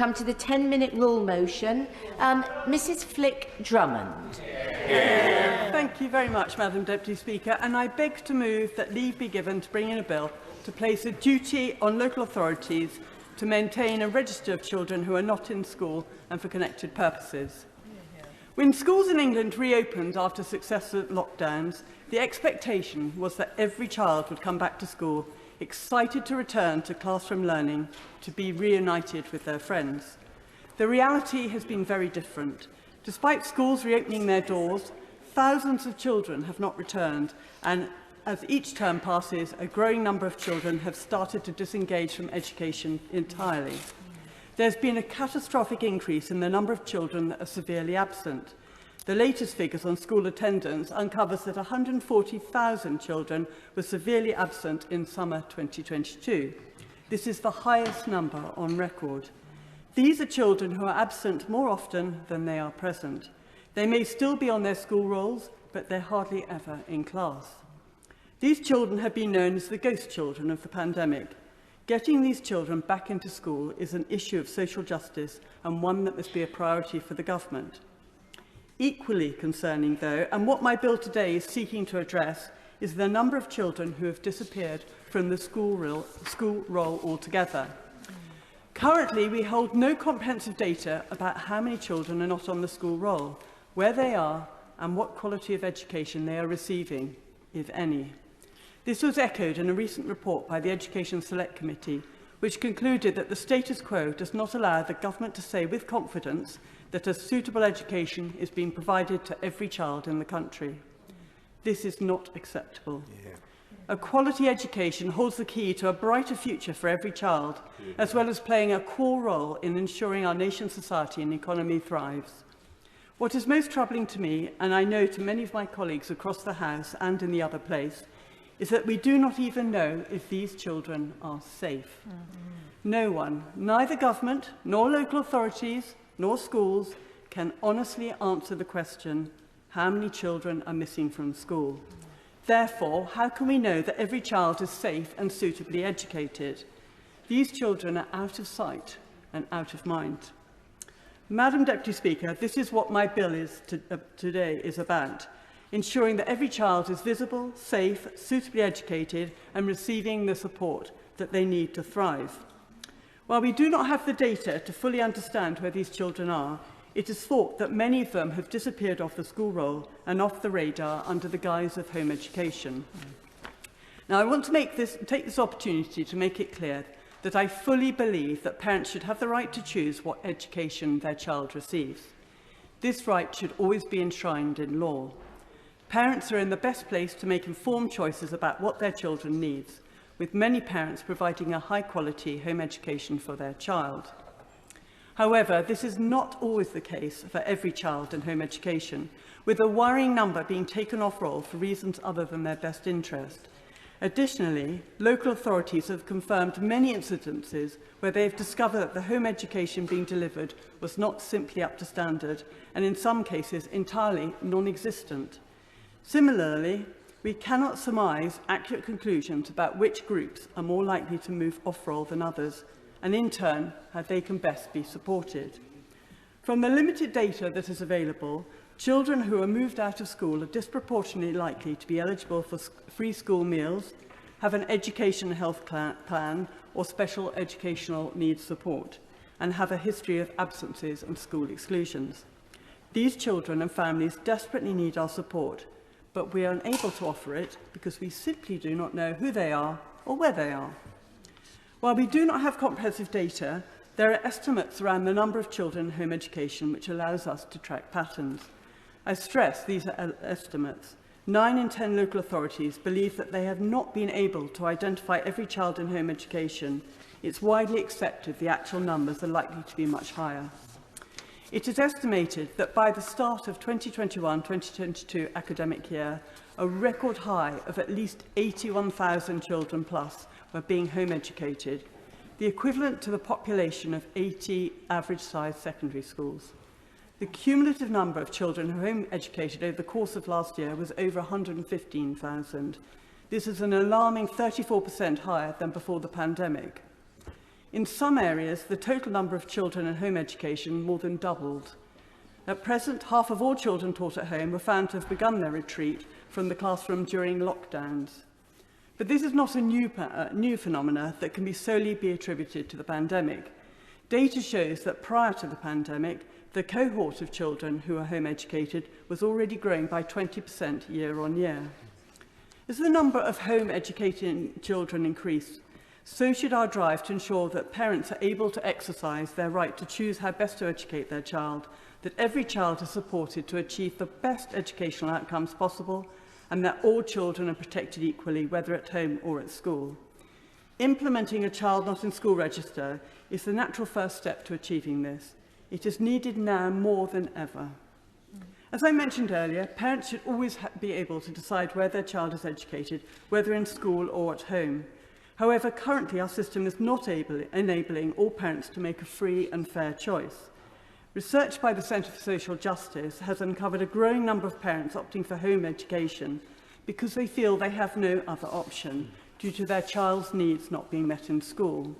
come to the 10-minute rule motion. Mrs Flick-Drummond. Thank you very much, Madam Deputy Speaker, and I beg to move that leave be given to bring in a bill to place a duty on local authorities to maintain a register of children who are not in school and for connected purposes. When schools in England reopened after successive lockdowns, the expectation was that every child would come back to school excited to return to classroom learning, to be reunited with their friends. The reality has been very different. Despite schools reopening their doors, thousands of children have not returned, and as each term passes, a growing number of children have started to disengage from education entirely. There's been a catastrophic increase in the number of children that are severely absent. The latest figures on school attendance uncovers that 140,000 children were severely absent in summer 2022. This is the highest number on record. These are children who are absent more often than they are present. They may still be on their school rolls, but they're hardly ever in class. These children have been known as the ghost children of the pandemic. Getting these children back into school is an issue of social justice and one that must be a priority for the government. Equally concerning, though, and what my bill today is seeking to address, is the number of children who have disappeared from the school roll altogether. Currently, we hold no comprehensive data about how many children are not on the school roll, where they are, and what quality of education they are receiving, if any. This was echoed in a recent report by the Education Select Committee, which concluded that the status quo does not allow the government to say with confidence that a suitable education is being provided to every child in the country. This is not acceptable. A quality education holds the key to a brighter future for every child, as well as playing a core role in ensuring our nation's society and economy thrives. What is most troubling to me, and I know to many of my colleagues across the House and in the other place, is that we do not even know if these children are safe. No one, neither government, nor local authorities, nor schools, can honestly answer the question, how many children are missing from school? Therefore, how can we know that every child is safe and suitably educated? These children are out of sight and out of mind. Madam Deputy Speaker, this is what my bill today is about. Ensuring that every child is visible, safe, suitably educated and receiving the support that they need to thrive. While we do not have the data to fully understand where these children are, it is thought that many of them have disappeared off the school roll and off the radar under the guise of home education. Now, I want to take this opportunity to make it clear that I fully believe that parents should have the right to choose what education their child receives. This right should always be enshrined in law. Parents are in the best place to make informed choices about what their children need, with many parents providing a high-quality home education for their child. However, this is not always the case for every child in home education, with a worrying number being taken off roll for reasons other than their best interest. Additionally, local authorities have confirmed many incidences where they have discovered that the home education being delivered was not simply up to standard, and in some cases entirely non-existent. Similarly, we cannot surmise accurate conclusions about which groups are more likely to move off-roll than others, and in turn, how they can best be supported. From the limited data that is available, children who are moved out of school are disproportionately likely to be eligible for free school meals, have an education and health plan or special educational needs support, and have a history of absences and school exclusions. These children and families desperately need our support, but we are unable to offer it because we simply do not know who they are or where they are. While we do not have comprehensive data, there are estimates around the number of children in home education which allows us to track patterns. I stress these are estimates. 9 in 10 local authorities believe that they have not been able to identify every child in home education. It's widely accepted the actual numbers are likely to be much higher. It is estimated that by the start of 2021-2022 academic year, a record high of at least 81,000 children plus were being home educated, the equivalent to the population of 80 average-sized secondary schools. The cumulative number of children who were home educated over the course of last year was over 115,000. This is an alarming 34% higher than before the pandemic. In some areas, the total number of children in home education more than doubled. At present, half of all children taught at home were found to have begun their retreat from the classroom during lockdowns. But this is not a new phenomena that can solely be attributed to the pandemic. Data shows that prior to the pandemic, the cohort of children who are home educated was already growing by 20% year on year. As the number of home educating children increased, so should our drive to ensure that parents are able to exercise their right to choose how best to educate their child, that every child is supported to achieve the best educational outcomes possible, and that all children are protected equally, whether at home or at school. Implementing a child not in school register is the natural first step to achieving this. It is needed now more than ever. As I mentioned earlier, parents should always be able to decide where their child is educated, whether in school or at home. However, currently our system is not enabling all parents to make a free and fair choice. Research by the Centre for Social Justice has uncovered a growing number of parents opting for home education because they feel they have no other option due to their child's needs not being met in school.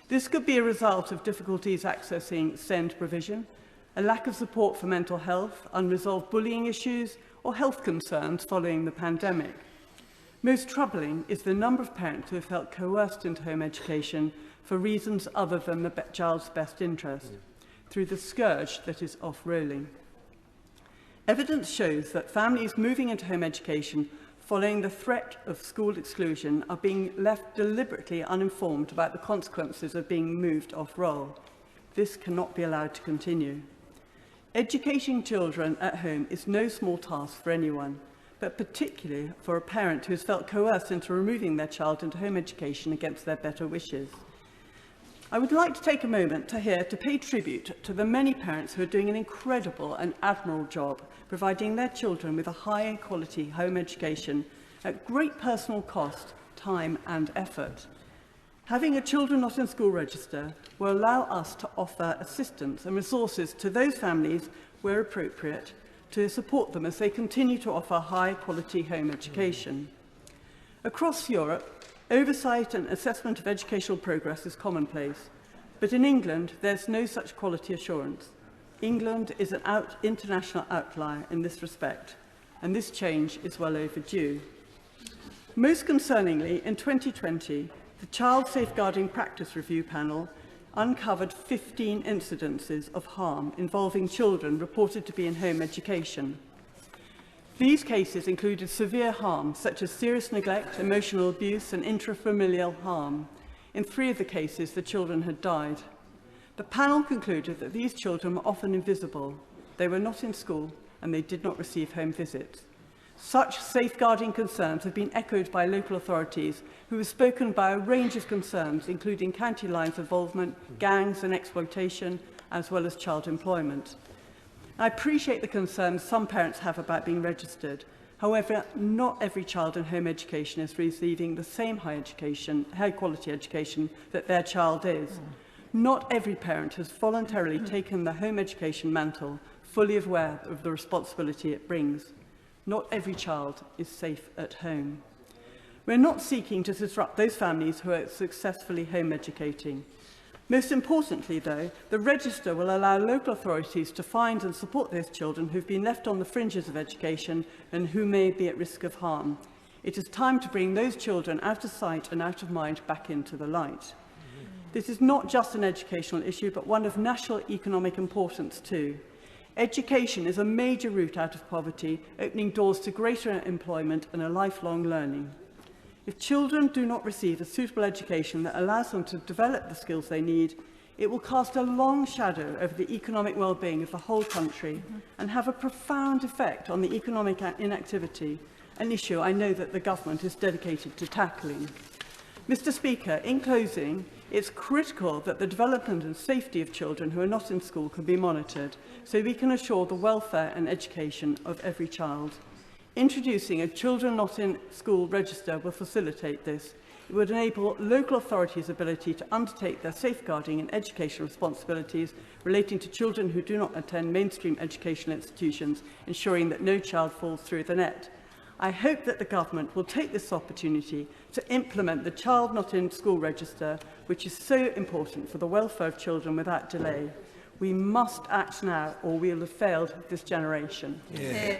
This could be a result of difficulties accessing SEND provision, a lack of support for mental health, unresolved bullying issues, or health concerns following the pandemic. Most troubling is the number of parents who have felt coerced into home education for reasons other than the child's best interest, through the scourge that is off-rolling. Evidence shows that families moving into home education following the threat of school exclusion are being left deliberately uninformed about the consequences of being moved off-roll. This cannot be allowed to continue. Educating children at home is no small task for anyone, but particularly for a parent who has felt coerced into removing their child into home education against their better wishes. I would like to take a moment to pay tribute to the many parents who are doing an incredible and admirable job providing their children with a high-quality home education at great personal cost, time and effort. Having a children not in school register will allow us to offer assistance and resources to those families where appropriate to support them as they continue to offer high-quality home education. Across Europe, oversight and assessment of educational progress is commonplace, but in England there's no such quality assurance. England is an international outlier in this respect, and this change is well overdue. Most concerningly, in 2020, the Child Safeguarding Practice Review Panel uncovered 15 incidences of harm involving children reported to be in home education. These cases included severe harm, such as serious neglect, emotional abuse, and intrafamilial harm. In 3 of the cases, the children had died. The panel concluded that these children were often invisible, they were not in school, and they did not receive home visits. Such safeguarding concerns have been echoed by local authorities who have spoken about a range of concerns, including county lines involvement, gangs and exploitation, as well as child employment. I appreciate the concerns some parents have about being registered. However, not every child in home education is receiving the same high-quality education that their child is. Not every parent has voluntarily taken the home education mantle, fully aware of the responsibility it brings. Not every child is safe at home. We're not seeking to disrupt those families who are successfully home educating. Most importantly, though, the register will allow local authorities to find and support those children who've been left on the fringes of education and who may be at risk of harm. It is time to bring those children out of sight and out of mind back into the light. This is not just an educational issue, but one of national economic importance too. Education is a major route out of poverty, opening doors to greater employment and a lifelong learning. If children do not receive a suitable education that allows them to develop the skills they need, it will cast a long shadow over the economic well-being of the whole country and have a profound effect on the economic inactivity, an issue I know that the government is dedicated to tackling. Mr. Speaker, in closing, it's critical that the development and safety of children who are not in school can be monitored so we can assure the welfare and education of every child. Introducing a children not in school register will facilitate this. It would enable local authorities' ability to undertake their safeguarding and educational responsibilities relating to children who do not attend mainstream educational institutions, ensuring that no child falls through the net. I hope that the Government will take this opportunity to implement the Child Not in School Register, which is so important for the welfare of children without delay. We must act now, or we will have failed this generation. The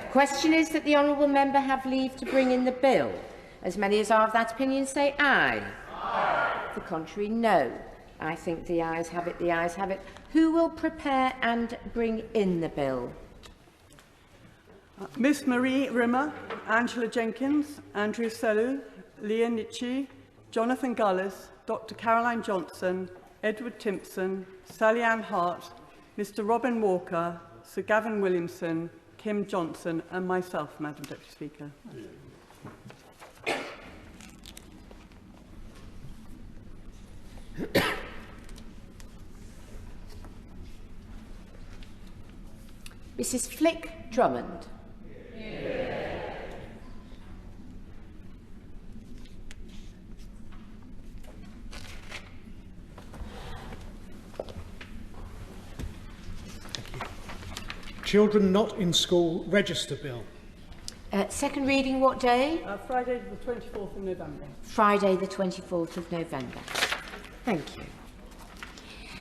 question is that the honourable member have leave to bring in the bill. As many as are of that opinion say aye. Aye. The contrary, no. I think the ayes have it, the ayes have it. Who will prepare and bring in the bill? Miss Marie Rimmer, Angela Jenkins, Andrew Sellu, Leah Nitchie, Jonathan Gullis, Dr Caroline Johnson, Edward Timpson, Sally Ann Hart, Mr Robin Walker, Sir Gavin Williamson, Kim Johnson and myself, Madam Deputy Speaker. Mrs Flick Drummond. Children Not in School Register Bill. Second reading what day? Friday the 24th of November. Friday the 24th of November. Thank you.